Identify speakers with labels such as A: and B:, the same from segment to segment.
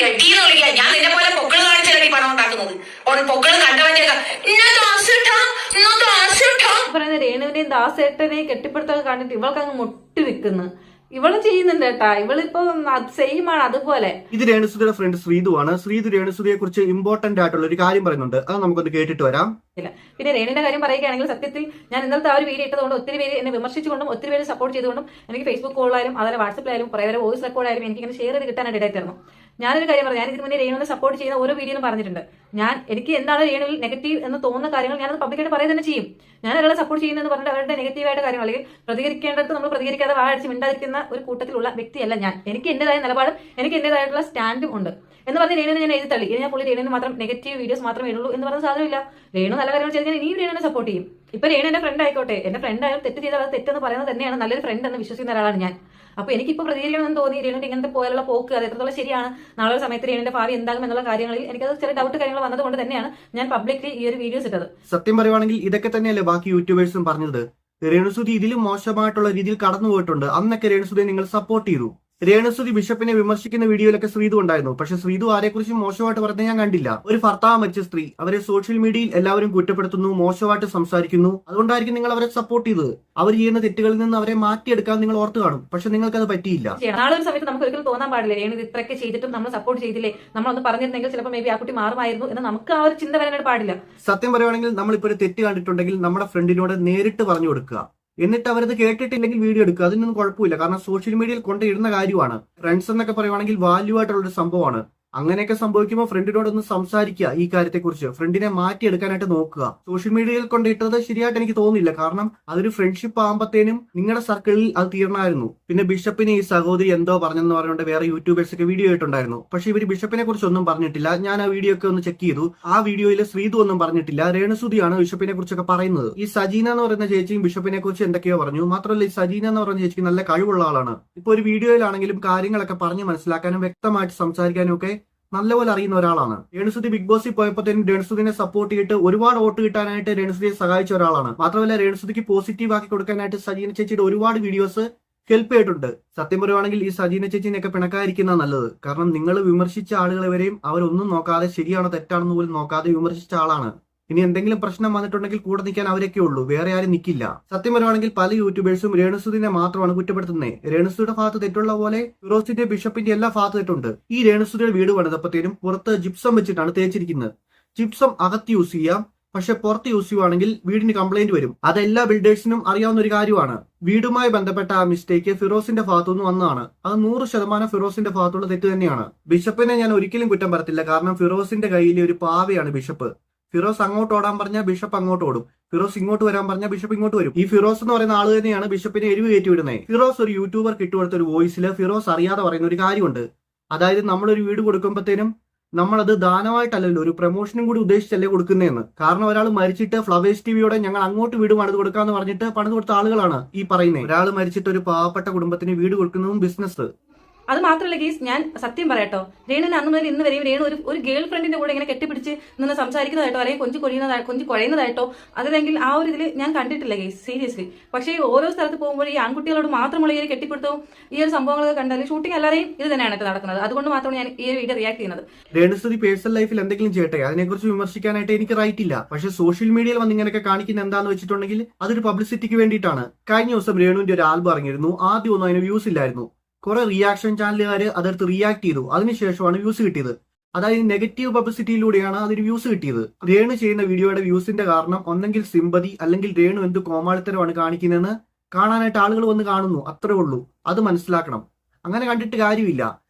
A: എട്ടീന്ന് വിളിക്കാൻ ഞാൻ നിന്നെ പോലെ പൊക്കള് കാണിച്ചാണ് ഈ പണം ഉണ്ടാക്കുന്നത്. പൊക്കള് കണ്ടവന്റെ
B: പറയുന്ന രേണുവിന്റെയും ദാസേട്ടനെയും കെട്ടിപ്പടുത്തൊക്കെ കണ്ടിട്ട് ഇവൾക്ക് അങ്ങ് മുട്ടി നിൽക്കുന്നു. ഇവള് ചെയ്യുന്നുണ്ട് കേട്ടാ, ഇവളിപ്പോ സെയിം ആണ് അതുപോലെ.
C: ഇത് രേണുസുതിയുടെ ഫ്രണ്ട് ശ്രീതു ആണ്. ശ്രീതു രേണുസുതിയെ കുറിച്ച് ഇമ്പോർട്ടന്റ് ആയിട്ടുള്ള ഒരു കാര്യം പറയുന്നുണ്ട്, അത് നമുക്കൊന്ന് കേട്ടിട്ട് വരാം.
B: പിന്നെ രേണുവിന്റെ കാര്യം പറയുകയാണെങ്കിൽ സത്യത്തിൽ ഞാൻ ഇന്നലത്തെ ആ ഒരു വീഡിയോ ഇട്ടതുകൊണ്ട് ഒത്തിരി പേര് എന്നെ വിമർശിച്ചുകൊണ്ടും ഒത്തിരി പേര് സപ്പോർട്ട് ചെയ്തുകൊണ്ടും എനിക്ക് ഫേസ്ബുക്ക് കോളായാലും അതുപോലെ വാട്സപ്പിലായാലും കുറെ പേര് വോയിസ് റെക്കോർഡായാലും എനിക്ക് ഇങ്ങനെ ഷെയർ ചെയ്ത് കിട്ടാനായിട്ട് ഇടയിൽ തരണം. ഞാനൊരു കാര്യം പറഞ്ഞു, ഞാൻ ഇതിന് മുന്നേ രേണുവിനെ സപ്പോർട്ട് ചെയ്യുന്ന ഓരോ വീഡിയോയിലും പറഞ്ഞിട്ടുണ്ട്. എനിക്ക് എന്താണ് രേണുവിൽ നെഗറ്റീവ് എന്ന് തോന്നുന്ന കാര്യങ്ങൾ ഞാനത് പബ്ലിക്കായിട്ട് പറയുക തന്നെ ചെയ്യും. ഞാൻ ഒരാളെ സപ്പോർട്ട് ചെയ്യുന്നതെന്ന് പറഞ്ഞിട്ട് അവരുടെ നെഗറ്റീവായിട്ട് കാര്യങ്ങൾ അല്ലെങ്കിൽ പ്രതികരിക്കേണ്ടത് നമ്മൾ പ്രതികരിക്കാതെ വാഴടിച്ച് മിണ്ടാതിരിക്കുന്ന ഒരു കൂട്ടത്തിലുള്ള വ്യക്തിയല്ല ഞാൻ. എനിക്ക് എന്റേതായ നിലപാടും എനിക്ക് എന്റേതായിട്ടുള്ള സ്റ്റാൻഡും ഉണ്ട് എന്ന് പറഞ്ഞ് രേണുവിനെ ഞാൻ എഴുതി തള്ളി. ഇനി ഞാൻ പുള്ളി രേണുവിന് മാത്രം നെഗറ്റീവ് വീഡിയോസ് മാത്രമേ ഉള്ളൂ എന്ന് പറഞ്ഞ സാധനമില്ല. രേണു നല്ല കാര്യങ്ങൾ ചെയ്ത് ഞാൻ ഇനിയും രേണുവിനെ സപ്പോർട്ട് ചെയ്യും. ഇപ്പൊ രേണു എന്റെ ഫ്രണ്ട് ആയിക്കോട്ടെ, എന്റെ ഫ്രണ്ട് ആയാലും തെറ്റ് ചെയ്താൽ അത് തെറ്റെന്ന് പറയുന്നത് തന്നെയാണ് നല്ലൊരു ഫ്രണ്ട് എന്ന് വിശ്വസിക്കുന്ന ഒരാളാണ് ഞാൻ. അപ്പൊ എനിക്കിപ്പോ പ്രതികരിക്കണമെന്ന് തോന്നി. രേണുവിന്റെ ഇങ്ങനത്തെ പോലുള്ള പോക്ക് അത് എത്രത്തോളം ശരിയാണ്, നാളെ ഒരു സമയത്ത് രേണുവിന്റെ ഭാവി എന്താകും എന്നുള്ള കാര്യങ്ങളിൽ എനിക്കത് ചില ഡൗട്ട് കാര്യങ്ങൾ വന്നതുകൊണ്ട് തന്നെയാണ് ഞാൻ പബ്ലിക്കലി ഈ ഒരു വീഡിയോസ് ഇട്ടത്.
C: സത്യം പറയുവാണെങ്കിൽ ഇതൊക്കെ തന്നെയല്ലേ ബാക്കി യൂട്യൂബേഴ്സും പറഞ്ഞത്. രേണുസുതി ഇതിലും മോശമായിട്ടുള്ള രീതിയിൽ കടന്നു പോയിട്ടുണ്ട്. അന്നൊക്കെ രേണുസുതിയെ നിങ്ങൾ സപ്പോർട്ട് ചെയ്തു. രേണുസുതി ബിഷപ്പിനെ വിമർശിക്കുന്ന വീഡിയോയിലൊക്കെ ശ്രീതു ഉണ്ടായിരുന്നു. പക്ഷെ ശ്രീതു ആരെക്കുറിച്ചും മോശമായിട്ട് പറഞ്ഞ ഞാൻ കണ്ടില്ല. ഒരു ഭർത്താവ് മരിച്ച സ്ത്രീ, അവരെ സോഷ്യൽ മീഡിയയിൽ എല്ലാവരും കുറ്റപ്പെടുത്തുന്നു, മോശമായിട്ട് സംസാരിക്കുന്നു. അതുകൊണ്ടായിരിക്കും നിങ്ങൾ അവരെ സപ്പോർട്ട് ചെയ്തത്. അവർ ചെയ്യുന്ന തെറ്റുകളിൽ നിന്ന് അവരെ മാറ്റിയെടുക്കാൻ നിങ്ങൾ ഓർത്ത് കാണും. പക്ഷെ നിങ്ങൾക്ക് അത് പറ്റിയില്ല.
B: നാളെ ഒരു സമയത്ത് നമുക്ക് ഒരിക്കലും തോന്നാൻ പാടില്ല രേണു ഇത്രയൊക്കെ ചെയ്തിട്ടും നമ്മൾ സപ്പോർട്ട് ചെയ്തില്ലേ, നമ്മളൊന്ന് പറഞ്ഞിരുന്നെങ്കിൽ ചിലപ്പോൾ മേ ബി ആ കുട്ടി മാറുമായിരുന്നു എന്ന് നമുക്ക് ആ ഒരു ചിന്ത വരാനായിട്ട് പാടില്ല.
C: സത്യം പറയുവാണെങ്കിൽ നമ്മളിപ്പോ ഒരു തെറ്റ് കണ്ടിട്ടുണ്ടെങ്കിൽ നമ്മുടെ ഫ്രണ്ടിനോട് നേരിട്ട് പറഞ്ഞു കൊടുക്കുക. എന്നിട്ട് അവരത് കേട്ടിട്ടില്ലെങ്കിൽ വീഡിയോ എടുക്കുക. അതിനൊന്നും കുഴപ്പമില്ല. കാരണം സോഷ്യൽ മീഡിയയിൽ കൊണ്ടിടുന്ന കാര്യമാണ്. ഫ്രണ്ട്സ് എന്നൊക്കെ പറയുവാണെങ്കിൽ വാല്യൂ ആയിട്ടുള്ള ഒരു സംഭവമാണ്. അങ്ങനെയൊക്കെ സംഭവിക്കുമ്പോൾ ഫ്രണ്ടിനോടൊന്ന് സംസാരിക്കുക. ഈ കാര്യത്തെക്കുറിച്ച് ഫ്രണ്ടിനെ മാറ്റിയെടുക്കാനായിട്ട് നോക്കുക. സോഷ്യൽ മീഡിയയിൽ കൊണ്ടിട്ടത് ശരിയായിട്ട് എനിക്ക് തോന്നുന്നില്ല. കാരണം അതൊരു ഫ്രണ്ട്ഷിപ്പ് ആകുമ്പോഴത്തേനും നിങ്ങളുടെ സർക്കിളിൽ അത് തീർന്നായിരുന്നു. പിന്നെ ബിഷപ്പിനെ ഈ സഹോദരി എന്തോ പറഞ്ഞെന്ന് പറഞ്ഞുകൊണ്ട് വേറെ യൂട്യൂബേഴ്സ് ഒക്കെ വീഡിയോ ഇട്ടുണ്ടായിരുന്നു. പക്ഷെ ഇവർ ബിഷപ്പിനെ കുറിച്ച് ഒന്നും പറഞ്ഞിട്ടില്ല. ഞാൻ ആ വീഡിയോ ഒക്കെ ഒന്ന് ചെക്ക് ചെയ്തു. ആ വീഡിയോയിൽ ശ്രീതു ഒന്നും പറഞ്ഞിട്ടില്ല. രേണുസുതിയാണ് ബിഷപ്പിനെ കുറിച്ചൊക്കെ പറയുന്നത്. ഈ സജീന എന്ന് പറയുന്ന ചേച്ചിയും ബിഷപ്പിനെ കുറിച്ച് എന്തൊക്കെയോ പറഞ്ഞു. മാത്രമല്ല ഈ സജീന എന്ന് പറയുന്ന ചേച്ചിക്ക് നല്ല കഴിവുള്ള ആളാണ്. ഇപ്പൊ ഒരു വീഡിയോയിലാണെങ്കിലും കാര്യങ്ങളൊക്കെ പറഞ്ഞ് മനസ്സിലാക്കാനും വ്യക്തമായിട്ട് സംസാരിക്കാനും ഒക്കെ നല്ലപോലെ അറിയുന്ന ഒരാളാണ്. രേണുസുതി ബിഗ് ബോസിൽ പോയപ്പോഴത്തേനും രേണുസുതിനെ സപ്പോർട്ട് ചെയ്തിട്ട് ഒരുപാട് വോട്ട് കിട്ടാനായിട്ട് രേണുസുതിയെ സഹായിച്ച ഒരാളാണ്. മാത്രമല്ല രേണുസുതിക്ക് പോസിറ്റീവ് ആക്കി കൊടുക്കാനായിട്ട് സജീന ചേച്ചിയുടെ ഒരുപാട് വീഡിയോസ് ഹെൽപ്പ് ചെയ്തിട്ടുണ്ട്. സത്യം പറയുവാണെങ്കിൽ ഈ സജീന ചേച്ചിനെയൊക്കെ പിണക്കാതിരിക്കുന്ന നല്ലത്. കാരണം നിങ്ങൾ വിമർശിച്ച ആളുകളെ വരെയും അവരൊന്നും നോക്കാതെ ശരിയാണോ തെറ്റാണെന്ന് പോലും നോക്കാതെ വിമർശിച്ച ആളാണ്. ഇനി എന്തെങ്കിലും പ്രശ്നം വന്നിട്ടുണ്ടെങ്കിൽ കൂടെ നിൽക്കാൻ അവരൊക്കെ ഉള്ളൂ, വേറെ ആരും നിൽക്കില്ല. സത്യം പറയുവാണെങ്കിൽ പല യൂട്യൂബേഴ്സും രേണുസുതിനെ മാത്രമാണ് കുറ്റപ്പെടുത്തുന്നത്. രേണുസുതിയുടെ ഭാഗത്ത് തെറ്റുള്ള പോലെ ഫിറോസിന്റെ ബിഷപ്പിന്റെ എല്ലാ ഭാഗത്ത് തെറ്റുണ്ട്. ഈ രേണുസുതിയുടെ വീട് പണിതപ്പത്തേനും പുറത്ത് ജിപ്സം വെച്ചിട്ടാണ് തേച്ചിരിക്കുന്നത്. ജിപ്സം അകത്ത് യൂസ് ചെയ്യാം, പക്ഷെ പുറത്ത് യൂസ് ചെയ്യുവാണെങ്കിൽ വീടിന് കംപ്ലൈന്റ് വരും. അതെല്ലാ ബിൽഡേഴ്സിനും അറിയാവുന്ന ഒരു കാര്യമാണ്. വീടുമായി ബന്ധപ്പെട്ട ആ മിസ്റ്റേക്ക് ഫിറോസിന്റെ ഭാഗത്തുനിന്ന് വന്നതാണ്. അത് 100% ഫിറോസിന്റെ ഭാഗത്തുള്ള തെറ്റ് തന്നെയാണ്. ബിഷപ്പിനെ ഞാൻ ഒരിക്കലും കുറ്റം പറയത്തില്ല. കാരണം ഫിറോസിന്റെ കയ്യിലെ ഒരു പാവയാണ് ബിഷപ്പ്. ഫിറോസ് അങ്ങോട്ട് ഓടാൻ പറഞ്ഞാൽ ബിഷപ്പ് അങ്ങോട്ട് ഓടും. ഫിറോസ് ഇങ്ങോട്ട് വരാൻ പറഞ്ഞാൽ ബിഷപ്പ് ഇങ്ങോട്ട് വരും. ഈ ഫിറോസ് എന്ന് പറയുന്ന ആള് തന്നെയാണ് ബിഷപ്പിനെ എരിവ് കയറ്റി വിടുന്നത്. ഫിറോസ് ഒരു യൂട്യൂബർ കിട്ടുകൊടുത്ത ഒരു വോയിസിൽ ഫിറോസ് അറിയാതെ പറയുന്ന ഒരു കാര്യമുണ്ട്. അതായത് നമ്മളൊരു വീട് കൊടുക്കുമ്പോഴത്തേനും നമ്മളത് ദാനമായിട്ടല്ലല്ലോ, ഒരു പ്രൊമോഷനും കൂടി ഉദ്ദേശിച്ചല്ലേ കൊടുക്കുന്നതെന്ന്. കാരണം ഒരാൾ മരിച്ചിട്ട് ഫ്ലവേഴ്സ് ടിവിയോടെ ഞങ്ങൾ അങ്ങോട്ട് വീട് പണിത് കൊടുക്കാന്ന് പറഞ്ഞിട്ട് പണിത് കൊടുത്ത ആളുകളാണ് ഈ പറയുന്നത്. ഒരാൾ മരിച്ചിട്ട് ഒരു പാവപ്പെട്ട കുടുംബത്തിന് വീട് കൊടുക്കുന്നതും ബിസിനസ്.
B: അത് മാത്രമല്ല ഗീസ്, ഞാൻ സത്യം പറയാട്ടോ, രേണുവിന് അന്ന് മുതൽ ഇന്ന് വരെയും രേണു ഒരു ഗേൾ ഫ്രണ്ടിന്റെ കൂടെ ഇങ്ങനെ കെട്ടിപ്പിടിച്ച് നിന്ന് സംസാരിക്കുന്നതായിട്ടോ അല്ലെങ്കിൽ കൊഞ്ചു കുഴയുന്നതായിട്ടോ അതല്ലെങ്കിൽ ആ ഒരു ഇതിൽ ഞാൻ കണ്ടിട്ടില്ല ഗീസ്, സീരിയസ്ലി. പക്ഷേ ഓരോ സ്ഥലത്ത് പോകുമ്പോൾ ഈ ആൺകുട്ടികളോട് മാത്രമുള്ള ഈ ഒരു കെട്ടിപ്പിടുത്തവും ഈ ഒരു സംഭവങ്ങളൊക്കെ കണ്ടാൽ ഷൂട്ടിംഗ് എല്ലാവരെയും ഇത് തന്നെയാണ് നടക്കുന്നത്. അതുകൊണ്ട് മാത്രമാണ് ഞാൻ ഈ ഒരു വീഡിയോ റിയാക്ട് ചെയ്യുന്നത്.
C: രേണുസുതി പേഴ്സണൽ ലൈഫിൽ എന്തെങ്കിലും ചെയ്യട്ടെ, അതിനെക്കുറിച്ച് വിമർശിക്കാനായിട്ട് എനിക്ക് റൈറ്റ് ഇല്ല. പക്ഷേ സോഷ്യൽ മീഡിയയിൽ വന്ന് ഇങ്ങനെയൊക്കെ കാണിക്കുന്ന എന്താന്ന് വെച്ചിട്ടുണ്ടെങ്കിൽ അതൊരു പബ്ലിസിറ്റിക്ക് വേണ്ടിയിട്ടാണ്. കഴിഞ്ഞ ദിവസം രേണുവിന്റെ ഒരു ആൽബം ഇറങ്ങിയിരുന്നു. ആദ്യം ഒന്നും അതിന് വ്യൂസ് ഇല്ലായിരുന്നു. കുറെ റിയാക്ഷൻ ചാനലുകാർ അതെടുത്ത് റിയാക്ട് ചെയ്തു. അതിനുശേഷമാണ് വ്യൂസ് കിട്ടിയത്. അതായത് നെഗറ്റീവ് പബ്ലിസിറ്റിയിലൂടെയാണ് അതിന് വ്യൂസ് കിട്ടിയത്. രേണു ചെയ്യുന്ന വീഡിയോയുടെ വ്യൂസിന്റെ കാരണം ഒന്നെങ്കിൽ സിമ്പതി അല്ലെങ്കിൽ രേണു എന്ത് കോമാളിത്തരമാണ് കാണിക്കുന്നതെന്ന് കാണാനായിട്ട് ആളുകൾ വന്ന് കാണുന്നു, അത്രേ ഉള്ളൂ. അത് മനസ്സിലാക്കണം. അങ്ങനെ കണ്ടിട്ട് കാര്യമില്ല.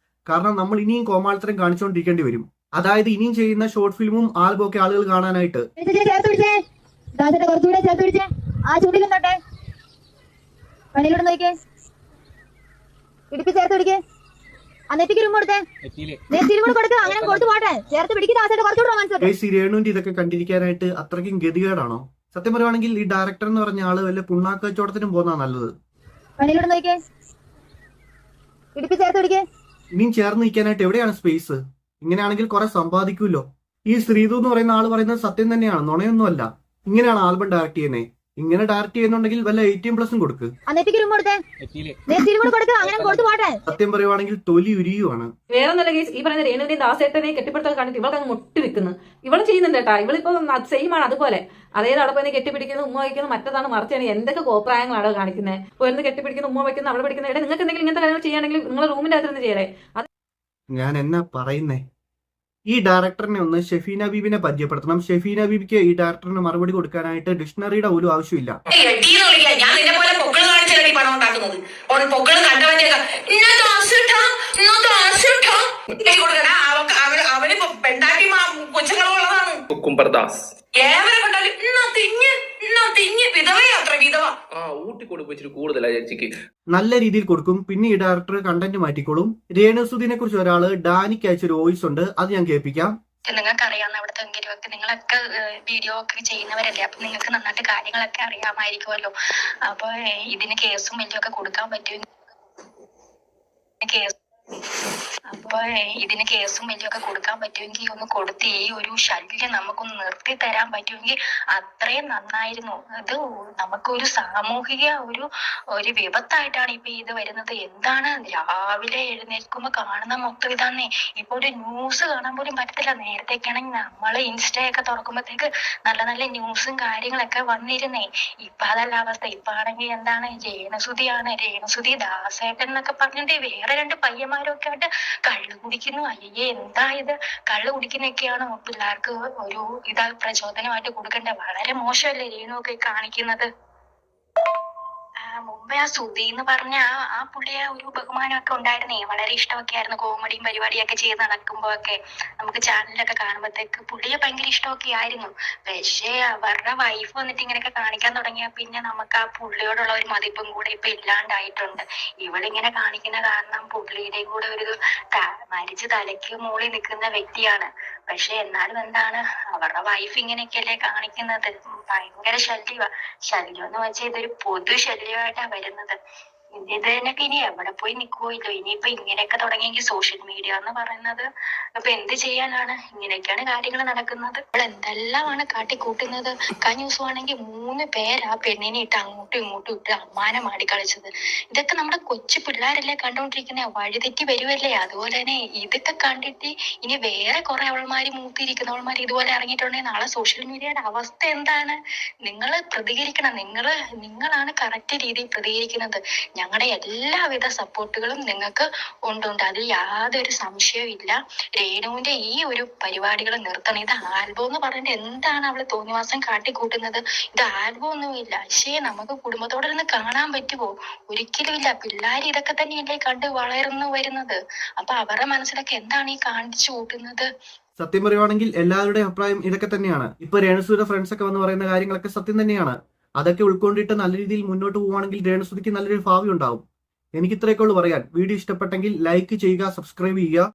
C: കാരണം നമ്മൾ ഇനിയും കോമാളിത്തരം കാണിച്ചുകൊണ്ടിരിക്കേണ്ടി വരും. അതായത് ഇനിയും ചെയ്യുന്ന ഷോർട്ട് ഫിലിമും ആൽബം ഒക്കെ ആളുകൾ കാണാനായിട്ട്.
D: ഇടുപ്പി ചേർത്ത് പിടിക്കേ, നെറ്റിക്ക് രൂപ കൊടുത്തേ, നെറ്റിയിൽ കൂടെ കൊടുക്കുക, അങ്ങനെ കൊടുത്തു പോട്ടെ, ചേർത്ത് പിടിക്കുന്ന കുറച്ചുകൂടെ.
C: രേണുവിന്റെ ഇതൊക്കെ കണ്ടിരിക്കാനായിട്ട് അത്രയ്ക്കും ഗതികേടാണോ? സത്യം പറയുവാണെങ്കിൽ ഈ ഡയറക്ടർ എന്ന് പറഞ്ഞ ആള് വല്ല പുണ്ണാക്ക് കച്ചവടത്തിനും പോകുന്ന നല്ലത്.
D: പണിയിലൂടെ നോക്കിയേ, ഇടുപ്പി ചേർത്ത് പിടിക്കേ.
C: ഇനിയും ചേർന്ന് നിൽക്കാനായിട്ട് എവിടെയാണ് സ്പേസ്? ഇങ്ങനെയാണെങ്കിൽ കുറെ സമ്പാദിക്കുമല്ലോ. ഈ ശ്രീതു എന്ന് പറയുന്ന ആള് പറയുന്നത് സത്യം തന്നെയാണ്, നുണയൊന്നുമല്ല. ഇങ്ങനെയാണ് ആൽബം ഡയറക്ട് ചെയ്യുന്നത്. ഇങ്ങനെ ഡയറക്റ്റ് ചെയ്യുന്നുണ്ടെങ്കിൽ വല്ല 18+ കൊടുക്ക്.
D: ആ നെറ്റിക്ക് രൂപ കൊടുത്തേ. നെറ്റിയിൽ കൂടെ കൊടുക്കുക, അങ്ങനെ കൊടുത്തു പോട്ടെ.
C: സത്യം പറയുവാണെങ്കിൽ തൊലി ഉരിയുവാണ്.
B: വേറെ ഒന്നല്ല കേസ്, ഈ പറയുന്ന രേണുവിന്റെയും ദാസേട്ടനെ കെട്ടിപ്പിടുത്തൽ കണ്ടിട്ട് ഇവൾക്ക് അങ്ങ് മുട്ടി വെക്കുന്നു. ഇവള് ചെയ്യുന്നുണ്ട് കേട്ടാ, ഇവളിപ്പോ സെയിം ആണ് അതുപോലെ. അതായത് അവിടെ പോയി കെട്ടിപ്പിടിക്കുന്നു, ഉമ്മ വയ്ക്കുന്നു, മറ്റതാണ് മറിച്ചാണ്. എന്തൊക്കെ കോപ്രായങ്ങളാണ് കാണിക്കുന്നത്. പോയിരുന്ന് കെട്ടിപ്പിടിക്കുന്നു, ഉമ്മ വയ്ക്കുന്നു, അവിടെ പിടിക്കുന്നത്. ഇവിടെ നിങ്ങൾക്ക് എന്തെങ്കിലും ഇങ്ങനത്തെ കാര്യങ്ങൾ ചെയ്യുകയാണെങ്കിൽ നിങ്ങൾ റൂമിന്റെ അകത്ത് നിന്ന് ചെയ്യലേ.
C: ഞാൻ എന്നാ പറയുന്നേ, ഈ ഡയറക്ടറിനെ ഒന്ന് ഷെഫീന ബീബിനെ പരിചയപ്പെടുത്തണം. ഷെഫീന ബീബിക്ക് ഈ ഡയറക്ടറിന് മറുപടി കൊടുക്കാനായിട്ട് ഡിക്ഷണറിയുടെ പോലും ആവശ്യമില്ല.
A: എട്ടീന്ന് വിളിക്കാൻ ഞാൻ നിന്നെ പോലെ പൊക്കിള് കാണിച്ചാണ് ഈ പണം ഉണ്ടാക്കുന്നത്. പൊക്കിള് കണ്ടവന്റെ അവന് പെണ്ടാക്കി കൊച്ചുങ്ങളുള്ളതാണ്.
E: കുക്കുംബർദാസ്
A: ഏവരെ കണ്ടാലും തിഞ്ഞ് വിധവയാത്ര വിധവ.
E: ഊട്ടിക്കൂടി വെച്ചിട്ട് കൂടുതലാ ചേച്ചിക്ക്.
C: നല്ല രീതിയിൽ കൊടുക്കും. പിന്നെ ഈ ഡയറക്ടർ കണ്ടന്റ് മാറ്റിക്കോളും. രേണുസുദിനെ കുറിച്ച് ഒരാള് ഡാനിക്ക് അയച്ചൊരു വോയിസ് ഉണ്ട്, അത് ഞാൻ കേൾപ്പിക്കാം.
F: നിങ്ങൾക്ക് അറിയാവുന്ന അവിടുത്തെ എങ്കിലുമൊക്കെ നിങ്ങളൊക്കെ വീഡിയോ ഒക്കെ ചെയ്യുന്നവരല്ലേ, അപ്പൊ നിങ്ങൾക്ക് നന്നായിട്ട് കാര്യങ്ങളൊക്കെ അറിയാമായിരിക്കുമല്ലോ. അപ്പൊ ഇതിന് കേസും വലിയൊക്കെ കൊടുക്കാൻ പറ്റും. ഇതിന് കേസും വലിയൊക്കെ കൊടുക്കാൻ പറ്റുമെങ്കിൽ ഒന്ന് കൊടുത്ത് ഈ ഒരു ശല്യം നമുക്കൊന്ന് നിർത്തി തരാൻ പറ്റുമെങ്കിൽ അത്രയും നന്നായിരുന്നു. അത് നമുക്കൊരു സാമൂഹിക ഒരു വിപത്തായിട്ടാണ് ഇപ്പൊ ഇത് വരുന്നത്. എന്താണ് രാവിലെ എഴുന്നേൽക്കുമ്പോ കാണുന്ന മൊത്തം ഇതാന്നേ. ഇപ്പൊ ഒരു ന്യൂസ് കാണാൻ പോലും പറ്റത്തില്ല. നേരത്തേക്കാണെങ്കിൽ നമ്മള് ഇൻസ്റ്റയൊക്കെ തുറക്കുമ്പോഴത്തേക്ക് നല്ല നല്ല ന്യൂസും കാര്യങ്ങളൊക്കെ വന്നിരുന്നേ. ഇപ്പൊ അതല്ല അവസ്ഥ. ഇപ്പൊ ആണെങ്കിൽ എന്താണ്, രേണുസുതി ദാസേട്ടൻ എന്നൊക്കെ പറഞ്ഞിട്ട് വേറെ 2 പയ്യന്മാരൊക്കെ ആയിട്ട് കള്ളു കുടിക്കുന്നു. അയ്യേ, എന്താ ഇത്? കള്ളു കുടിക്കുന്നൊക്കെയാണോ പിള്ളേർക്ക് ഒരു പ്രചോദനമായിട്ട് കൊടുക്കേണ്ടത്? വളരെ മോശമല്ലേ രേണുവൊക്കെ കാണിക്കുന്നത്. മുമ്പേ ആ സുധി എന്ന് പറഞ്ഞ ആ പുള്ളിയെ ഒരു ബഹുമാനമൊക്കെ ഉണ്ടായിരുന്നേ. വളരെ ഇഷ്ടമൊക്കെ ആയിരുന്നു. കോമഡിയും പരിപാടിയൊക്കെ ചെയ്ത് നടക്കുമ്പോ ഒക്കെ നമുക്ക് ചാനലിലൊക്കെ കാണുമ്പോഴത്തേക്ക് പുള്ളിയെ ഭയങ്കര ഇഷ്ടമൊക്കെ ആയിരുന്നു. പക്ഷേ അവരുടെ വൈഫ് വന്നിട്ട് ഇങ്ങനെയൊക്കെ കാണിക്കാൻ തുടങ്ങിയ പിന്നെ നമുക്ക് ആ പുള്ളിയോടുള്ള ഒരു മതിപ്പും കൂടെ ഇപ്പൊ ഇല്ലാണ്ടായിട്ടുണ്ട്. ഇവളിങ്ങനെ കാണിക്കുന്ന കാരണം പുള്ളിയുടെയും കൂടെ ഒരു മരിച്ച് തലയ്ക്ക് മുകളിൽ നിൽക്കുന്ന വ്യക്തിയാണ്. പക്ഷെ എന്നാലും എന്താണ്, അവരുടെ വൈഫ് ഇങ്ങനെയൊക്കെയല്ലേ കാണിക്കുന്നത്. ഭയങ്കര ശല്യം എന്ന് വെച്ചാൽ ഇതൊരു പൊതു ശല്യമായിട്ടാ വരുന്നത്. ഇത് തന്നെയൊക്കെ ഇനി എവിടെ പോയി നിൽക്കുമല്ലോ. ഇനിയിപ്പൊ ഇങ്ങനെയൊക്കെ തുടങ്ങിയെങ്കിൽ സോഷ്യൽ മീഡിയ എന്ന് പറയുന്നത് അപ്പൊ എന്ത് ചെയ്യാനാണ്? ഇങ്ങനെയൊക്കെയാണ് കാര്യങ്ങൾ നടക്കുന്നത്. അപ്പോൾ എന്തെല്ലാമാണ് കാട്ടിക്കൂട്ടുന്നത്. കഴിഞ്ഞ ദിവസമാണെങ്കിൽ 3 പേര് ആ പെണ്ണിനെ ഇട്ട് അങ്ങോട്ടും ഇങ്ങോട്ടും ഇട്ട് അമ്മാനം ആടി കളിച്ചത്. ഇതൊക്കെ നമ്മുടെ കൊച്ചു പിള്ളേരല്ലേ കണ്ടോണ്ടിരിക്കുന്നത്. വഴിതെറ്റി വരുവല്ലേ. അതുപോലെ തന്നെ ഇതൊക്കെ കണ്ടിട്ട് ഇനി വേറെ കുറെ അവൾമാര് മൂത്തിരിക്കുന്നവൾമാർ ഇതുപോലെ ഇറങ്ങിയിട്ടുണ്ടെങ്കിൽ നാളെ സോഷ്യൽ മീഡിയയുടെ അവസ്ഥ എന്താണ്? നിങ്ങൾ പ്രതികരിക്കണം. നിങ്ങളാണ് കറക്റ്റ് രീതിയിൽ പ്രതികരിക്കുന്നത്. ഞങ്ങളുടെ എല്ലാവിധ സപ്പോർട്ടുകളും നിങ്ങൾക്ക് ഉണ്ട്. അതിൽ യാതൊരു സംശയവും ഇല്ല. രേണുവിന്റെ ഈ ഒരു പരിപാടികൾ നിർത്തണം. ഇത് ആൽബം എന്ന് പറഞ്ഞിട്ട് എന്താണ് അവള് തോന്നിവാസം കാട്ടിക്കൂട്ടുന്നത്? ഇത് ആൽബം ഒന്നുമില്ല. പക്ഷേ നമുക്ക് കുടുംബത്തോടെ ഇരുന്ന് കാണാൻ പറ്റുമോ? ഒരിക്കലും ഇല്ല. പിള്ളേർ ഇതൊക്കെ തന്നെയല്ലേ കണ്ട് വളർന്നു വരുന്നത്. അപ്പൊ അവരുടെ മനസ്സിലൊക്കെ എന്താണ് ഈ കാണിച്ചു കൂട്ടുന്നത്?
C: സത്യം പറയുവാണെങ്കിൽ എല്ലാവരുടെയും അഭിപ്രായം ഇതൊക്കെ തന്നെയാണ്. ഇപ്പൊ രേണുസുയുടെ ഫ്രണ്ട്സ് ഒക്കെ വന്ന് പറയുന്ന കാര്യങ്ങളൊക്കെ സത്യം തന്നെയാണ്. അതൊക്കെ ഉൾക്കൊണ്ടിട്ട് നല്ല രീതിയിൽ മുന്നോട്ട് പോവുകയാണെങ്കിൽ രേണുസുതിക്ക് നല്ലൊരു ഭാവി ഉണ്ടാവും. എനിക്ക് ഇത്രയൊക്കെ ഉള്ളൂ പറയാൻ. വീഡിയോ ഇഷ്ടപ്പെട്ടെങ്കിൽ ലൈക്ക് ചെയ്യുക, സബ്സ്ക്രൈബ് ചെയ്യുക.